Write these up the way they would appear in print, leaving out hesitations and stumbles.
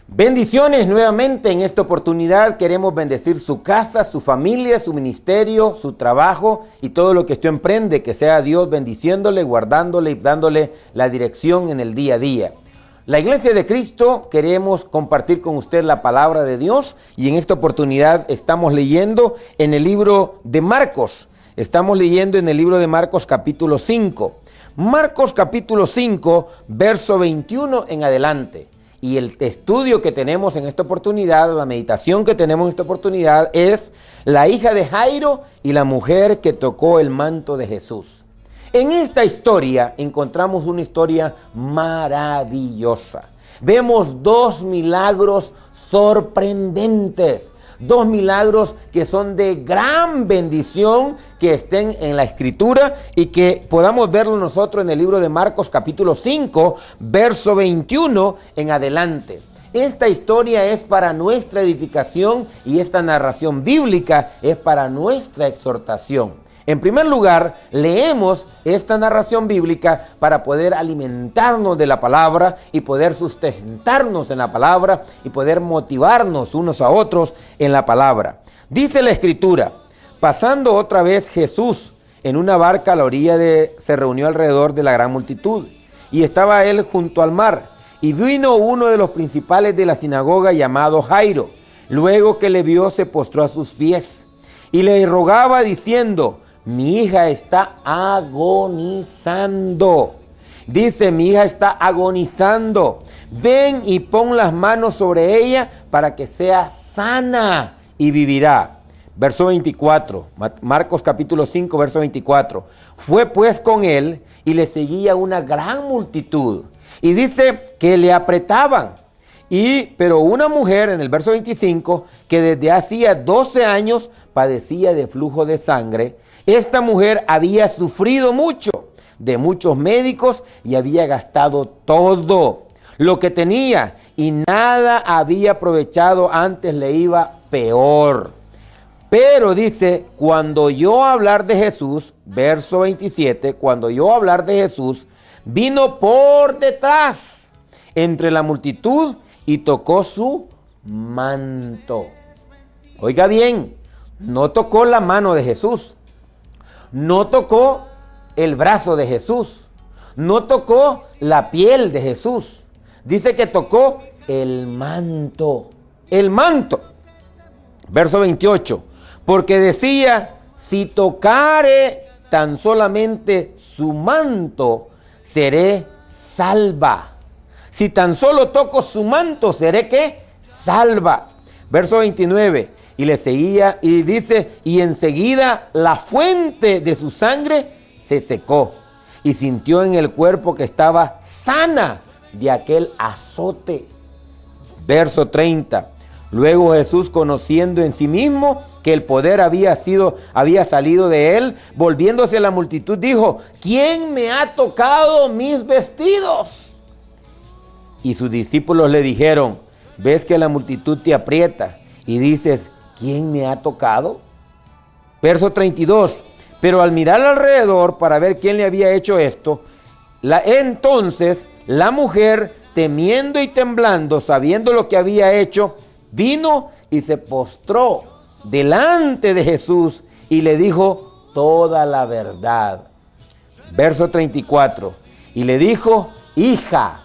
Bendiciones nuevamente. En esta oportunidad queremos bendecir su casa, su familia, su ministerio, su trabajo y todo lo que usted emprende, que sea Dios bendiciéndole, guardándole y dándole la dirección en el día a día. La Iglesia de Cristo queremos compartir con usted la palabra de Dios y en esta oportunidad estamos leyendo en el libro de Marcos. Estamos leyendo en el libro de Marcos capítulo 5. Marcos capítulo 5, verso 21 en adelante. Y el estudio que tenemos en esta oportunidad, la meditación que tenemos en esta oportunidad es la hija de Jairo y la mujer que tocó el manto de Jesús. En esta historia encontramos una historia maravillosa. Vemos dos milagros sorprendentes. Dos milagros que son de gran bendición que estén en la Escritura y que podamos verlo nosotros en el libro de Marcos capítulo 5, verso 21 en adelante. Esta historia es para nuestra edificación y esta narración bíblica es para nuestra exhortación. En primer lugar, leemos esta narración bíblica para poder alimentarnos de la palabra y poder sustentarnos en la palabra y poder motivarnos unos a otros en la palabra. Dice la Escritura, pasando otra vez Jesús en una barca a la orilla se reunió alrededor de la gran multitud y estaba él junto al mar y vino uno de los principales de la sinagoga llamado Jairo. Luego que le vio se postró a sus pies y le rogaba diciendo: mi hija está agonizando. Dice, mi hija está agonizando. Ven y pon las manos sobre ella para que sea sana y vivirá. Verso 24, Marcos capítulo 5, verso 24. Fue pues con él y le seguía una gran multitud. Y dice que le apretaban. Pero una mujer, en el verso 25, que desde hacía 12 años padecía de flujo de sangre. Esta mujer había sufrido mucho de muchos médicos y había gastado todo lo que tenía y nada había aprovechado, antes le iba peor. Pero dice, cuando oyó hablar de Jesús, verso 27, cuando oyó hablar de Jesús, vino por detrás entre la multitud y tocó su manto. Oiga bien, no tocó la mano de Jesús. No tocó el brazo de Jesús. No tocó la piel de Jesús. Dice que tocó el manto. El manto. Verso 28. Porque decía, si tocare tan solamente su manto, seré salva. Si tan solo toco su manto, seré ¿qué? Salva. Verso 29. Y le seguía y dice, y enseguida la fuente de su sangre se secó y sintió en el cuerpo que estaba sana de aquel azote. Verso 30. Luego Jesús, conociendo en sí mismo que el poder había salido de él, volviéndose a la multitud, dijo: ¿quién me ha tocado mis vestidos? Y sus discípulos le dijeron: ves que la multitud te aprieta y dices: ¿quién me ha tocado? Verso 32. Pero al mirar alrededor para ver quién le había hecho esto, entonces la mujer, temiendo y temblando, sabiendo lo que había hecho, vino y se postró delante de Jesús y le dijo toda la verdad. Verso 34. Y le dijo: hija,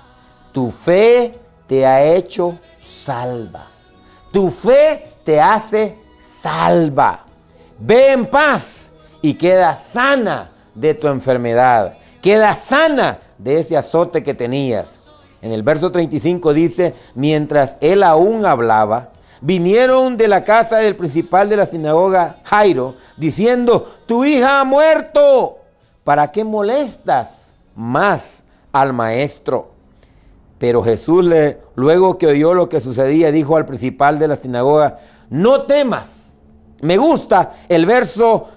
tu fe te ha hecho salva. Tu fe te hace salva. Ve en paz y queda sana de tu enfermedad. Queda sana de ese azote que tenías. En el verso 35 dice, mientras él aún hablaba, vinieron de la casa del principal de la sinagoga, Jairo, diciendo: tu hija ha muerto. ¿Para qué molestas más al maestro? Pero Jesús, luego que oyó lo que sucedía, dijo al principal de la sinagoga: no temas. Me gusta el verso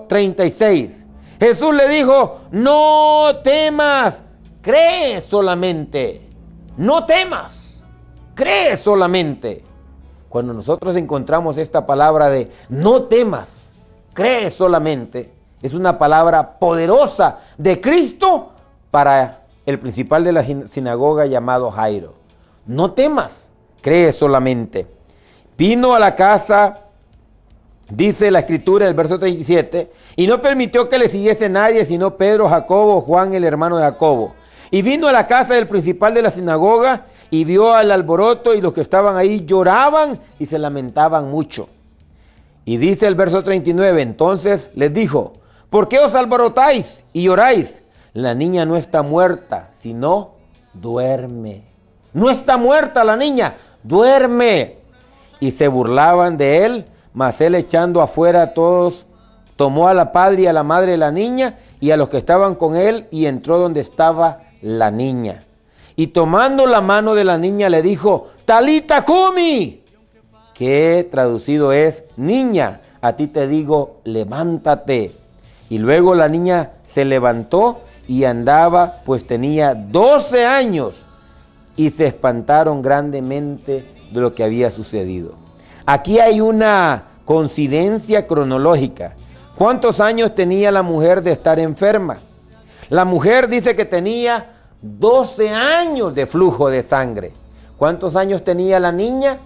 36. Jesús le dijo: no temas, cree solamente. No temas, cree solamente. Cuando nosotros encontramos esta palabra de no temas, cree solamente, es una palabra poderosa de Cristo para el principal de la sinagoga llamado Jairo. no temas, cree solamente. Vino a la casa, dice la escritura del verso 37, y no permitió que le siguiese nadie, sino Pedro, Jacobo, Juan, el hermano de Jacobo. Y vino a la casa del principal de la sinagoga, y vio al alboroto, y los que estaban ahí lloraban y se lamentaban mucho. Y dice el verso 39, entonces les dijo, ¿por qué os alborotáis y lloráis? La niña no está muerta, sino duerme. No está muerta la niña, duerme. Y se burlaban de él, mas él echando afuera a todos, tomó a la padre y a la madre de la niña y a los que estaban con él y entró donde estaba la niña. Y tomando la mano de la niña le dijo, Talita cumi, que traducido es, niña, a ti te digo, levántate. Y luego la niña se levantó y andaba, pues tenía 12 años, y se espantaron grandemente de lo que había sucedido. Aquí hay una coincidencia cronológica. ¿Cuántos años tenía la mujer de estar enferma? La mujer dice que tenía 12 años de flujo de sangre. ¿Cuántos años tenía la niña?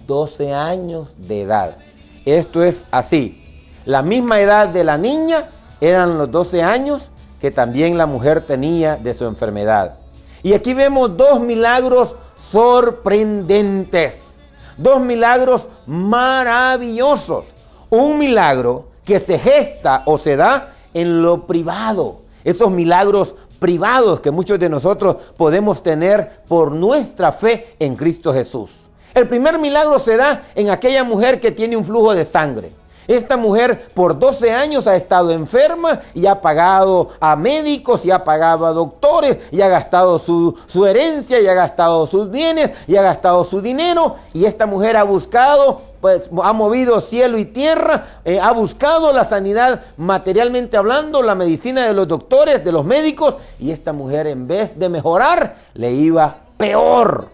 12 años de edad. Esto es así. La misma edad de la niña eran los 12 años que también la mujer tenía de su enfermedad. Y aquí vemos dos milagros sorprendentes. Dos milagros maravillosos. Un milagro que se gesta o se da en lo privado. Esos milagros privados que muchos de nosotros podemos tener por nuestra fe en Cristo Jesús. El primer milagro se da en aquella mujer que tiene un flujo de sangre. Esta mujer por 12 años ha estado enferma y ha pagado a médicos y ha pagado a doctores y ha gastado su herencia y ha gastado sus bienes y ha gastado su dinero. Y esta mujer ha buscado, pues ha movido cielo y tierra, ha buscado la sanidad materialmente hablando, la medicina de los doctores, de los médicos. Y esta mujer en vez de mejorar, le iba peor.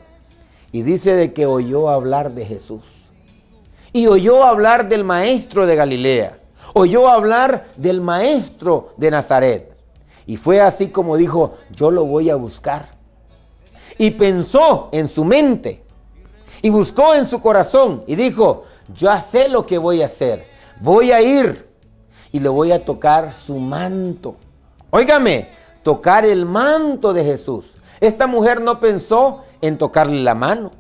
Y dice de que oyó hablar de Jesús. Y oyó hablar del maestro de Galilea. Oyó hablar del maestro de Nazaret. Y fue así como dijo, yo lo voy a buscar. Y pensó en su mente. Y buscó en su corazón. Y dijo, ya sé lo que voy a hacer. Voy a ir y le voy a tocar su manto. Óigame, tocar el manto de Jesús. Esta mujer no pensó en tocarle la mano.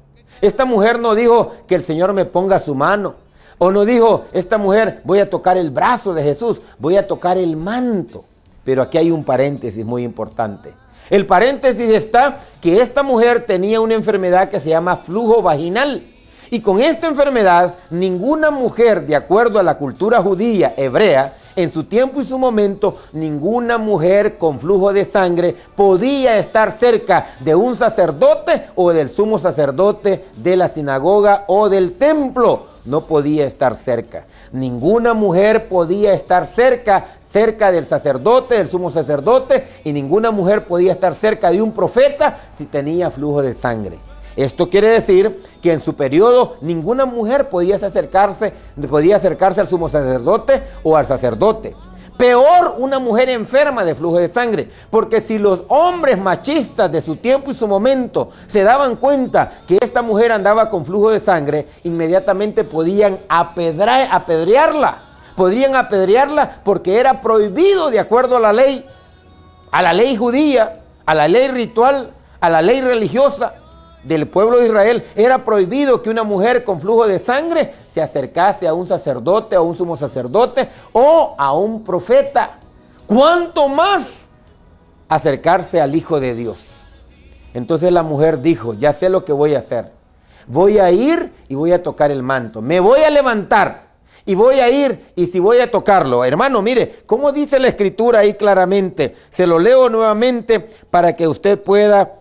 Esta mujer no dijo que el Señor me ponga su mano. O no dijo, esta mujer, voy a tocar el brazo de Jesús, voy a tocar el manto. Pero aquí hay un paréntesis muy importante. El paréntesis está que esta mujer tenía una enfermedad que se llama flujo vaginal. Y con esta enfermedad, ninguna mujer, de acuerdo a la cultura judía hebrea, en su tiempo y su momento, ninguna mujer con flujo de sangre podía estar cerca de un sacerdote o del sumo sacerdote de la sinagoga o del templo. No podía estar cerca. Ninguna mujer podía estar cerca del sacerdote, del sumo sacerdote, y ninguna mujer podía estar cerca de un profeta si tenía flujo de sangre. Esto quiere decir que en su periodo ninguna mujer podía acercarse al sumo sacerdote o al sacerdote. Peor, una mujer enferma de flujo de sangre, porque si los hombres machistas de su tiempo y su momento se daban cuenta que esta mujer andaba con flujo de sangre, inmediatamente podían apedrearla. Podrían apedrearla porque era prohibido de acuerdo a la ley judía, a la ley ritual, a la ley religiosa del pueblo de Israel. Era prohibido que una mujer con flujo de sangre se acercase a un sacerdote, a un sumo sacerdote o a un profeta. ¿Cuánto más acercarse al Hijo de Dios? Entonces la mujer dijo, ya sé lo que voy a hacer. Voy a ir y voy a tocar el manto. Me voy a levantar y voy a ir y si voy a tocarlo. Hermano, mire, ¿cómo dice la escritura ahí claramente? Se lo leo nuevamente para que usted pueda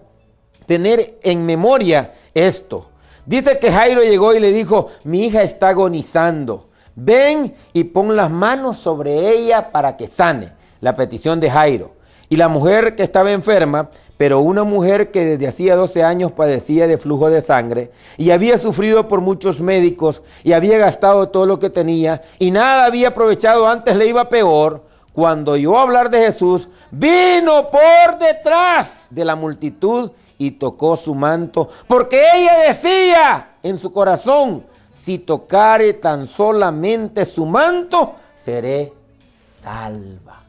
tener en memoria esto. Dice que Jairo llegó y le dijo, mi hija está agonizando. Ven y pon las manos sobre ella para que sane. La petición de Jairo. Y la mujer que estaba enferma, pero una mujer que desde hacía 12 años padecía de flujo de sangre y había sufrido por muchos médicos y había gastado todo lo que tenía y nada había aprovechado, antes le iba peor. Cuando oyó hablar de Jesús, vino por detrás de la multitud y tocó su manto, porque ella decía en su corazón: si tocare tan solamente su manto, seré salva.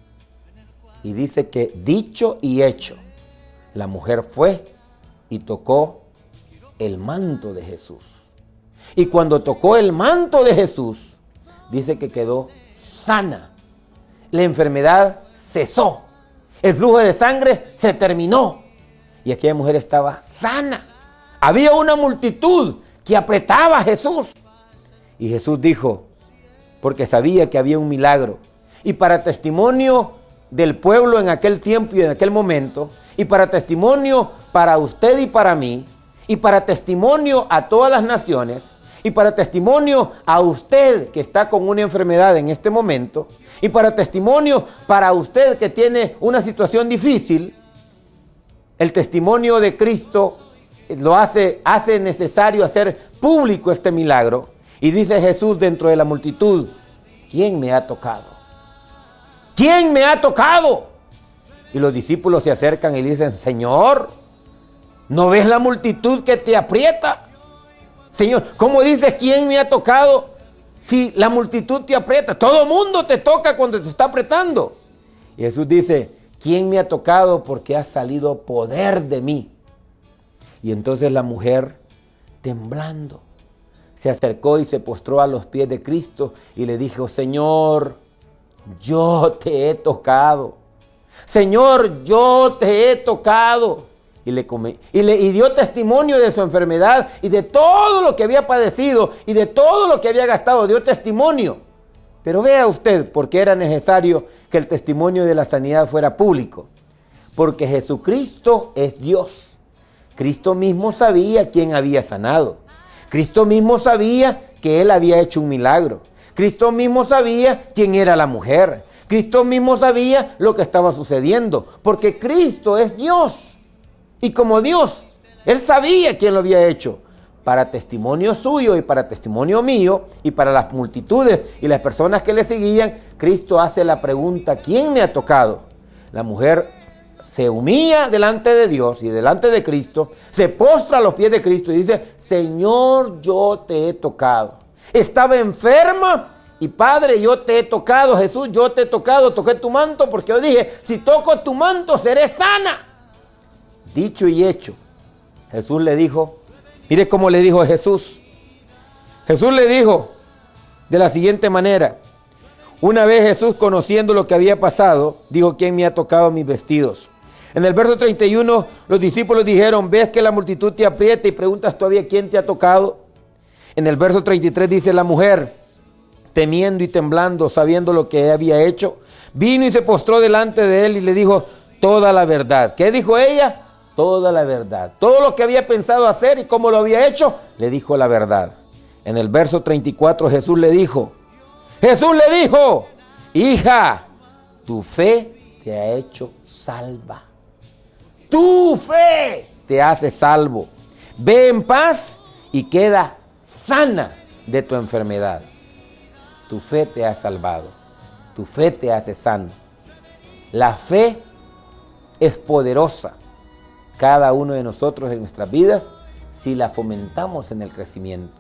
Y dice que dicho y hecho, la mujer fue y tocó el manto de Jesús. Y cuando tocó el manto de Jesús, dice que quedó sana. La enfermedad cesó. El flujo de sangre se terminó. Y aquella mujer estaba sana. Había una multitud que apretaba a Jesús. Y Jesús dijo, porque sabía que había un milagro. Y para testimonio del pueblo en aquel tiempo y en aquel momento, y para testimonio para usted y para mí, y para testimonio a todas las naciones, y para testimonio a usted que está con una enfermedad en este momento, y para testimonio para usted que tiene una situación difícil, el testimonio de Cristo lo hace necesario hacer público este milagro. Y dice Jesús dentro de la multitud: ¿quién me ha tocado? ¿Quién me ha tocado? Y los discípulos se acercan y le dicen: Señor, ¿no ves la multitud que te aprieta? Señor, ¿cómo dices quién me ha tocado si la multitud te aprieta? Todo mundo te toca cuando te está apretando. Y Jesús dice: ¿quién me ha tocado? Porque ha salido poder de mí. Y entonces la mujer, temblando, se acercó y se postró a los pies de Cristo y le dijo: Señor, yo te he tocado. Señor, yo te he tocado. Y dio testimonio de su enfermedad y de todo lo que había padecido y de todo lo que había gastado. Dio testimonio. Pero vea usted por qué era necesario que el testimonio de la sanidad fuera público. Porque Jesucristo es Dios. Cristo mismo sabía quién había sanado. Cristo mismo sabía que Él había hecho un milagro. Cristo mismo sabía quién era la mujer. Cristo mismo sabía lo que estaba sucediendo. Porque Cristo es Dios. Y como Dios, Él sabía quién lo había hecho. Para testimonio suyo y para testimonio mío y para las multitudes y las personas que le seguían, Cristo hace la pregunta: ¿quién me ha tocado? La mujer se humilla delante de Dios y delante de Cristo, se postra a los pies de Cristo y dice: Señor, yo te he tocado. Estaba enferma y Padre, yo te he tocado. Jesús, yo te he tocado, toqué tu manto porque yo dije: si toco tu manto seré sana. Dicho y hecho, Jesús le dijo, mire cómo le dijo Jesús. Jesús le dijo de la siguiente manera: una vez Jesús, conociendo lo que había pasado, dijo: ¿quién me ha tocado mis vestidos? En el verso 31, los discípulos dijeron: ¿ves que la multitud te aprieta y preguntas todavía quién te ha tocado? En el verso 33 dice: la mujer, temiendo y temblando, sabiendo lo que había hecho, vino y se postró delante de él y le dijo toda la verdad. ¿Qué dijo ella? Toda la verdad. Todo lo que había pensado hacer y cómo lo había hecho, le dijo la verdad. En el verso 34 Jesús le dijo, hija, tu fe te ha hecho salva. Tu fe te hace salvo. Ve en paz y queda sana de tu enfermedad. Tu fe te ha salvado. Tu fe te hace sano. La fe es poderosa. Cada uno de nosotros en nuestras vidas, si la fomentamos en el crecimiento.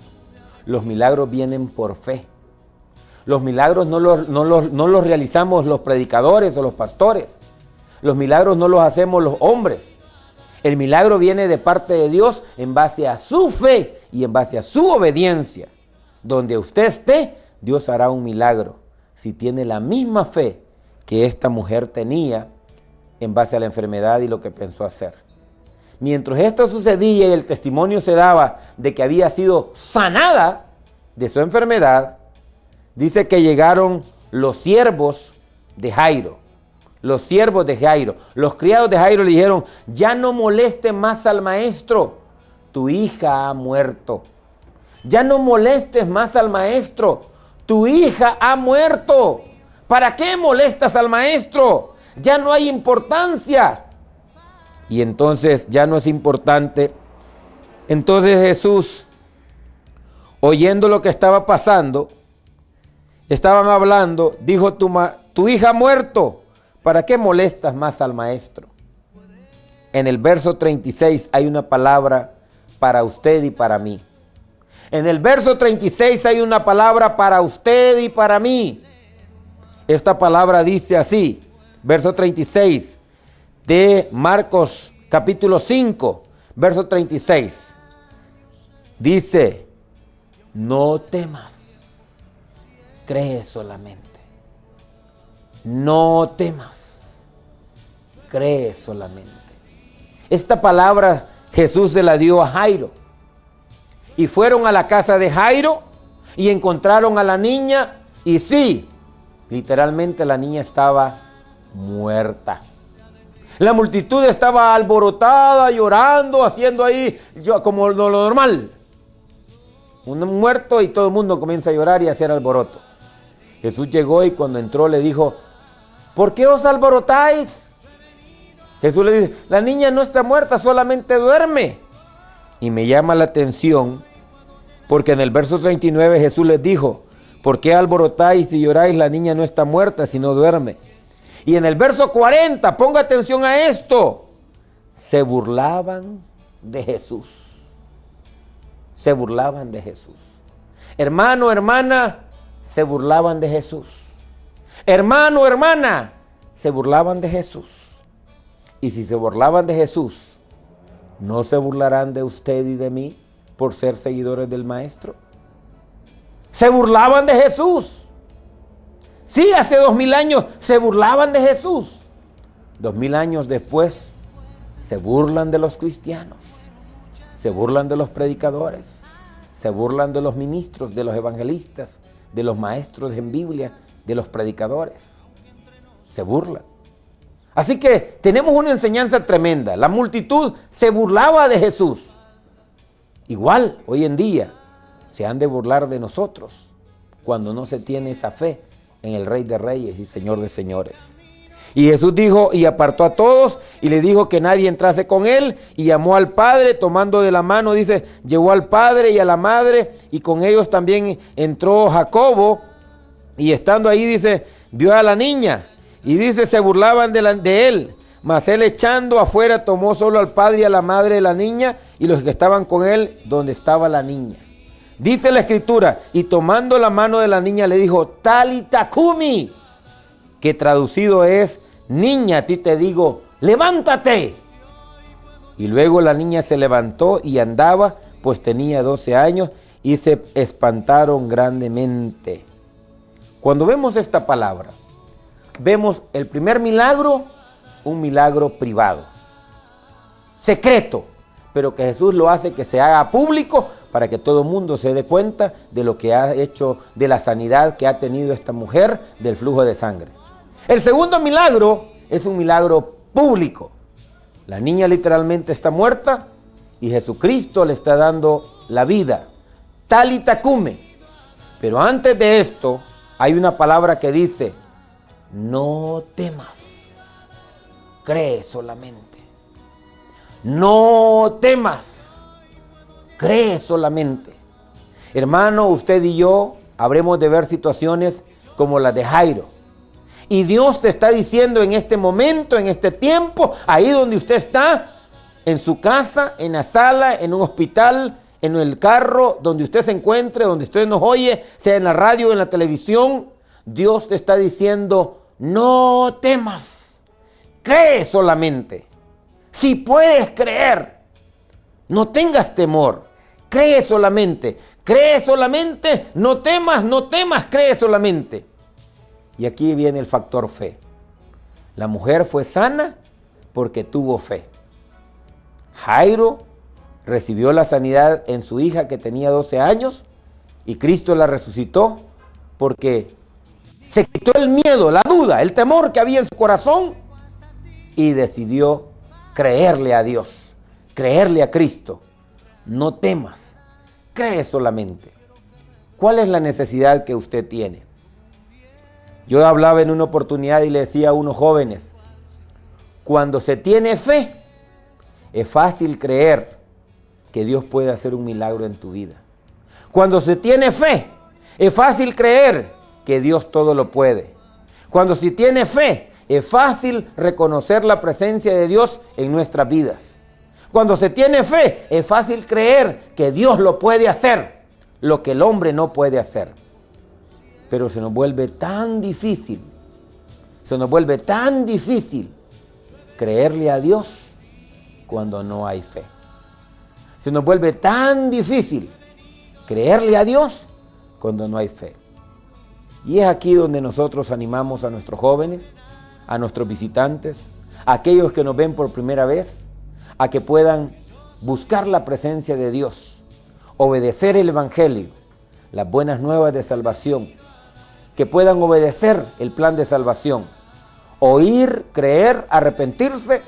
Los milagros vienen por fe. Los milagros no los realizamos los predicadores o los pastores. Los milagros no los hacemos los hombres. El milagro viene de parte de Dios en base a su fe y en base a su obediencia. Donde usted esté, Dios hará un milagro. Si tiene la misma fe que esta mujer tenía en base a la enfermedad y lo que pensó hacer. Mientras esto sucedía y el testimonio se daba de que había sido sanada de su enfermedad, dice que llegaron los siervos de Jairo. Los siervos de Jairo, los criados de Jairo le dijeron: ya no moleste más al maestro, tu hija ha muerto. Ya no molestes más al maestro, tu hija ha muerto. ¿Para qué molestas al maestro? Ya no hay importancia. Y entonces ya no es importante. Entonces Jesús, oyendo lo que estaba pasando, estaban hablando, dijo: tu hija ha muerto. ¿Para qué molestas más al maestro? en el verso 36 hay una palabra para usted y para mí. En el verso 36 hay una palabra para usted y para mí. Esta palabra dice así, verso 36 de Marcos capítulo 5, verso 36. Dice, no temas, cree solamente. No temas, cree solamente. Esta palabra Jesús se la dio a Jairo. Y fueron a la casa de Jairo y encontraron a la niña. Y sí, literalmente la niña estaba muerta. La multitud estaba alborotada, llorando, haciendo ahí como lo normal. Un muerto y todo el mundo comienza a llorar y a hacer alboroto. Jesús llegó y cuando entró le dijo, ¿por qué os alborotáis? Jesús le dice, la niña no está muerta, solamente duerme. Y me llama la atención porque en el verso 39 Jesús les dijo, ¿por qué alborotáis y lloráis? La niña no está muerta, sino duerme. Y en el verso 40, ponga atención a esto, se burlaban de Jesús. Se burlaban de Jesús. Hermano, hermana, se burlaban de Jesús. Hermano, hermana, se burlaban de Jesús. Y si se burlaban de Jesús, ¿no se burlarán de usted y de mí por ser seguidores del Maestro? Se burlaban de Jesús. Sí, hace 2000 años se burlaban de Jesús. 2000 años después se burlan de los cristianos. Se burlan de los predicadores. Se burlan de los ministros, de los evangelistas, de los maestros en Biblia, de los predicadores. Se burlan. Así que tenemos una enseñanza tremenda. La multitud se burlaba de Jesús. Igual, hoy en día, se han de burlar de nosotros cuando no se tiene esa fe en el Rey de Reyes y Señor de Señores. Y Jesús dijo y apartó a todos y le dijo que nadie entrase con él y llamó al padre, tomando de la mano, dice, llevó al padre y a la madre y con ellos también entró Jacobo y estando ahí, dice, vio a la niña y dice, se burlaban de él, mas él echando afuera tomó solo al padre y a la madre de la niña y los que estaban con él donde estaba la niña. Dice la escritura, y tomando la mano de la niña le dijo, Talita cumi, que traducido es, niña, a ti te digo, levántate. Y luego la niña se levantó y andaba, pues tenía 12 años, y se espantaron grandemente. Cuando vemos esta palabra, vemos el primer milagro, un milagro privado, secreto, pero que Jesús lo hace que se haga público para que todo el mundo se dé cuenta de lo que ha hecho, de la sanidad que ha tenido esta mujer del flujo de sangre. El segundo milagro es un milagro público. La niña literalmente está muerta y Jesucristo le está dando la vida. Talita cume. Pero antes de esto hay una palabra que dice, no temas, cree solamente. No temas, cree solamente. Hermano, usted y yo habremos de ver situaciones como las de Jairo. Y Dios te está diciendo en este momento, en este tiempo, ahí donde usted está, en su casa, en la sala, en un hospital, en el carro, donde usted se encuentre, donde usted nos oye, sea en la radio, en la televisión, Dios te está diciendo, no temas, cree solamente. Si puedes creer, no tengas temor, cree solamente, no temas, cree solamente. Y aquí viene el factor fe. La mujer fue sana porque tuvo fe. Jairo recibió la sanidad en su hija que tenía 12 años y Cristo la resucitó porque se quitó el miedo, la duda, el temor que había en su corazón y decidió creerle a Dios, creerle a Cristo. No temas, cree solamente. ¿Cuál es la necesidad que usted tiene? Yo hablaba en una oportunidad y le decía a unos jóvenes, cuando se tiene fe, es fácil creer que Dios puede hacer un milagro en tu vida. Cuando se tiene fe, es fácil creer que Dios todo lo puede. Cuando se tiene fe, es fácil reconocer la presencia de Dios en nuestras vidas. Cuando se tiene fe, es fácil creer que Dios lo puede hacer, lo que el hombre no puede hacer. Pero se nos vuelve tan difícil, creerle a Dios cuando no hay fe. Se nos vuelve tan difícil creerle a Dios cuando no hay fe. Y es aquí donde nosotros animamos a nuestros jóvenes, a nuestros visitantes, a aquellos que nos ven por primera vez, a que puedan buscar la presencia de Dios, obedecer el Evangelio, las buenas nuevas de salvación, que puedan obedecer el plan de salvación, oír, creer, arrepentirse,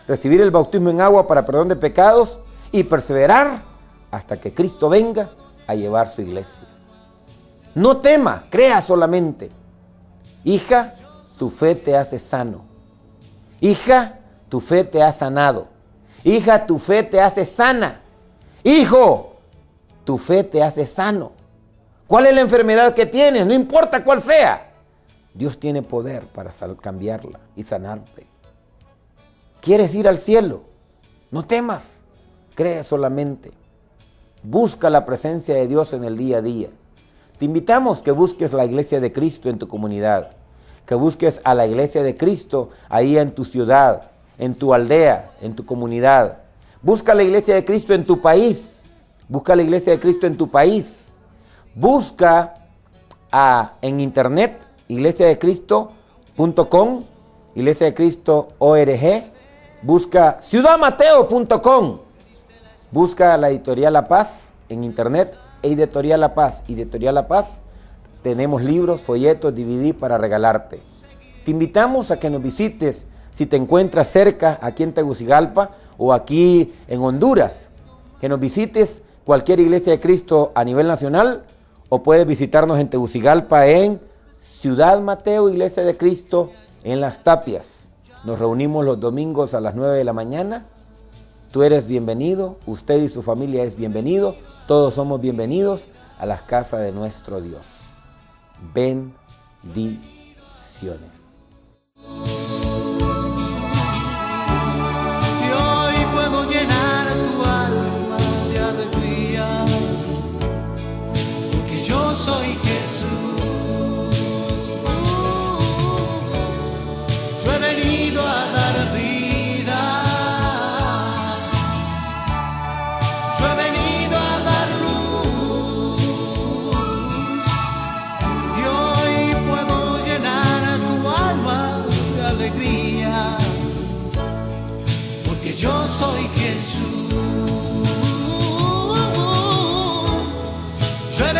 recibir el bautismo en agua para perdón de pecados y perseverar hasta que Cristo venga a llevar su iglesia. No temas, crea solamente. Hija, tu fe te hace sano. Hija, tu fe te ha sanado. Hija, tu fe te hace sana. Hijo, tu fe te hace sano. ¿Cuál es la enfermedad que tienes? No importa cuál sea. Dios tiene poder para cambiarla y sanarte. ¿Quieres ir al cielo? No temas, cree solamente. Busca la presencia de Dios en el día a día. Te invitamos que busques la iglesia de Cristo en tu comunidad, que busques a la iglesia de Cristo ahí en tu ciudad, en tu aldea, en tu comunidad. Busca la iglesia de Cristo en tu país. Busca la iglesia de Cristo en tu país. Busca en internet iglesiadecristo.com, Iglesia de Cristo ORG. Busca ciudadmateo.com. Busca la Editorial La Paz en internet, Editorial La Paz. Editorial La Paz, tenemos libros, folletos, DVD para regalarte. Te invitamos a que nos visites si te encuentras cerca, aquí en Tegucigalpa o aquí en Honduras. Que nos visites cualquier iglesia de Cristo a nivel nacional, o puedes visitarnos en Tegucigalpa en Ciudad Mateo, Iglesia de Cristo, en Las Tapias. Nos reunimos los domingos a las 9 de la mañana. Tú eres bienvenido, usted y su familia es bienvenido, todos somos bienvenidos a las casas de nuestro Dios. Bendiciones. Y hoy puedo llenar tu alma de alegría, porque yo soy Jesús. Yo he venido a dar vida, yo he venido a dar luz, y hoy puedo llenar tu alma de alegría, porque yo soy Jesús. Yo he